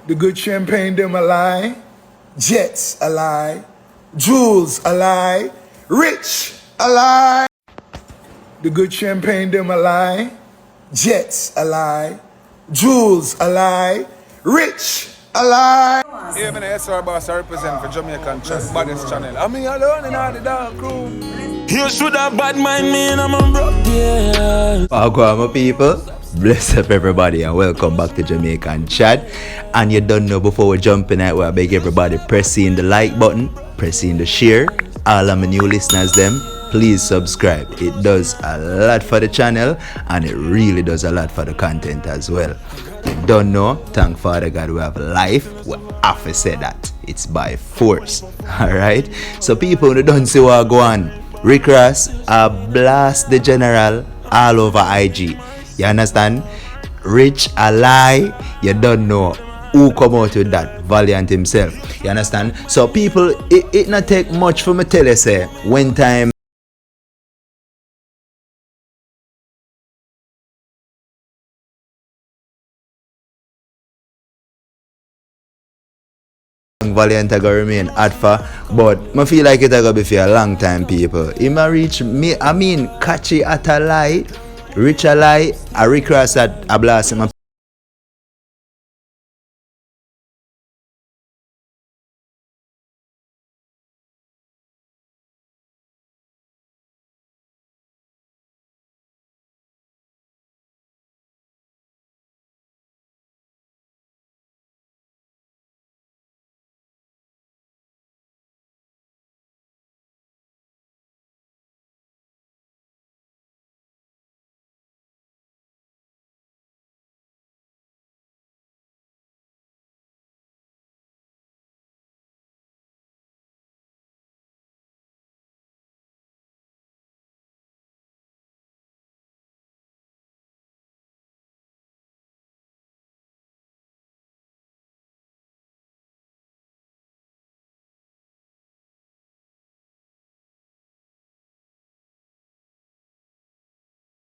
The good champagne, them a lie. Jets a lie. Jewels a lie. Rich a lie. The good champagne, them a lie. Jets a lie. Jewels a lie. Rich a lie. Yeah, I'm an SR boss. I represent for Jamaican Baddest Channel. I mean, alone in all the dark room. You should have bad mind me and I'm a broke, yeah. Welcome, people. Bless up everybody and welcome back to Jamaican Chat. And you don't know, before we jump in it, I beg everybody pressing the like button, pressing the share. All of my new listeners them, please subscribe. It does a lot for the channel and it really does a lot for the content as well. You don't know, thank Father God we have life. We have to say that. It's by force. Alright? So people who don't see what go on, Rick Ross blast the general all over IG. You understand? Rich a lie. You don't know who come out with that. Valiant himself. You understand? So people, it not take much for me tell you say when time Valiant go remain hot for, but I feel like it go be for a long time, people. He ma reach me, I mean, catchy at a lie, rich a lie, a Rick Ross at a blast him.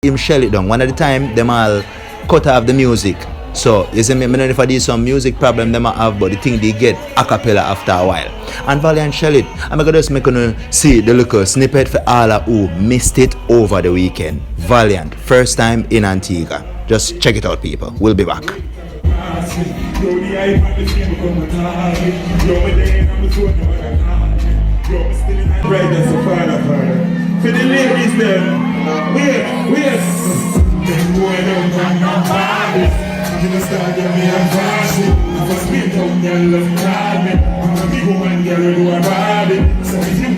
Him shell it down. One at the time, them all cut off the music. So, you see me, I don't know if I did some music problem them I have, but the thing they get a cappella after a while. And Valiant shell it. I'm gonna just make you see the little snippet for all who missed it over the weekend. Valiant, first time in Antigua. Just check it out, people. We'll be back. For the ladies there, we're them going on parties. You know, start getting me a party. I was being down there, love me. I'm a big woman, girl, do a body. So if you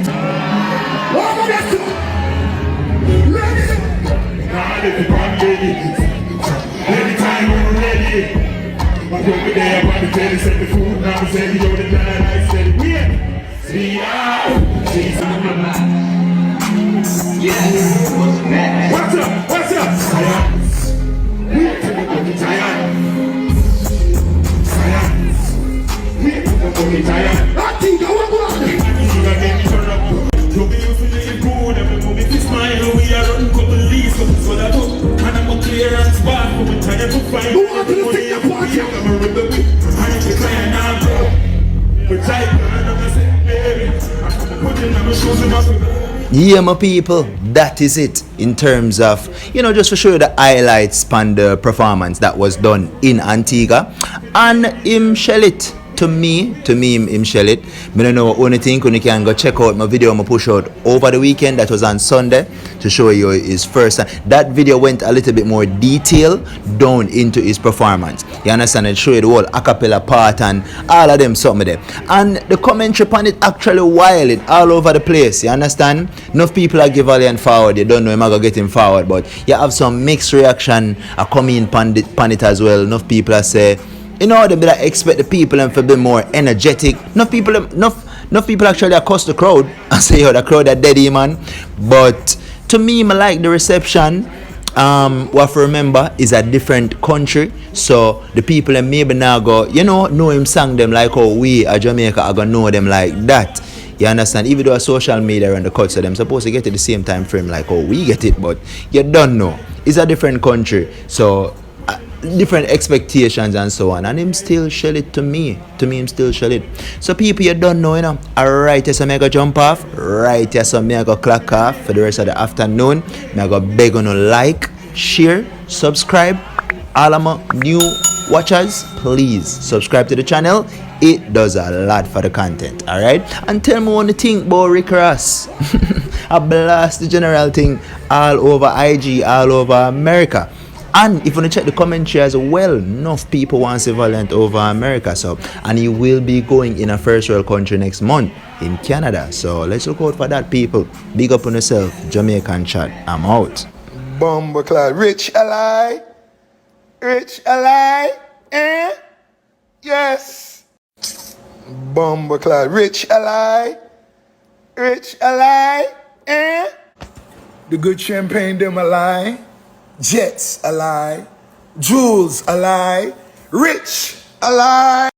what about that? Ready? Nah, let the band ready. Anytime we're ready. I'm over there, I'm on the telly, set the food, now I'm saying, yo, the night, I said, we're see ya, she's on my mind. Yeah, what's up? What's up? Science. We're talking giant. Science. We're talking giant. I think I want one. You'll be using the good. Every moment is mine. We are on couple leaves. So that up. And I'm a clearance bar. We're tired to find. Who want to take a party? I'm a rebel. I'm a client now, bro. We're tired. I'm a saying, baby. I'm putting on my shoes in my. Yeah, my people, that is it in terms of, just to show you the highlights and the performance that was done in Antigua. And him shell it. To me, him shell it. I don't know only thing, you can go check out my video I push out over the weekend. That was on Sunday to show you his first. That video went a little bit more detail down into his performance. You understand? It show you the whole a cappella part and all of them something there. And the commentary on it actually wild it all over the place. You understand? Enough people are give Valiant forward. You don't know him I go get him forward, but you have some mixed reaction are coming in pan it as well. Enough people are say, they expect the people and to be more energetic. Enough people actually accost the crowd and say, yo, the crowd are dead, man. But to me, I like the reception. What I remember is a different country. So the people and maybe now go, know him sang them like how we at Jamaica are gonna know them like that. You understand? Even though social media and the culture, them supposed to get it the same time frame like how we get it, but you don't know. It's a different country. So different expectations and so on, and him still shell it to me. To me, him still shell it. So people, you don't know, you know. Alright, yes, I go jump off. Right, yes, I go clock off for the rest of the afternoon. I go beg on to like, share, subscribe. All of my new watchers, please subscribe to the channel. It does a lot for the content. Alright, and tell me what you think about Rick Ross. I blast the general thing all over IG, all over America. And if you want to check the commentary as well, enough people want to see Valiant over America. So, and he will be going in a first world country next month in Canada. So let's look out for that, people. Big up on yourself. Jamaican chat. I'm out. Bumbleclad. Rich ally. Rich ally. Eh? Yes. Bumbleclad. Rich ally. Rich ally. Eh? The good champagne them a lie. Jets a lie. Jewels a lie. Rich a lie.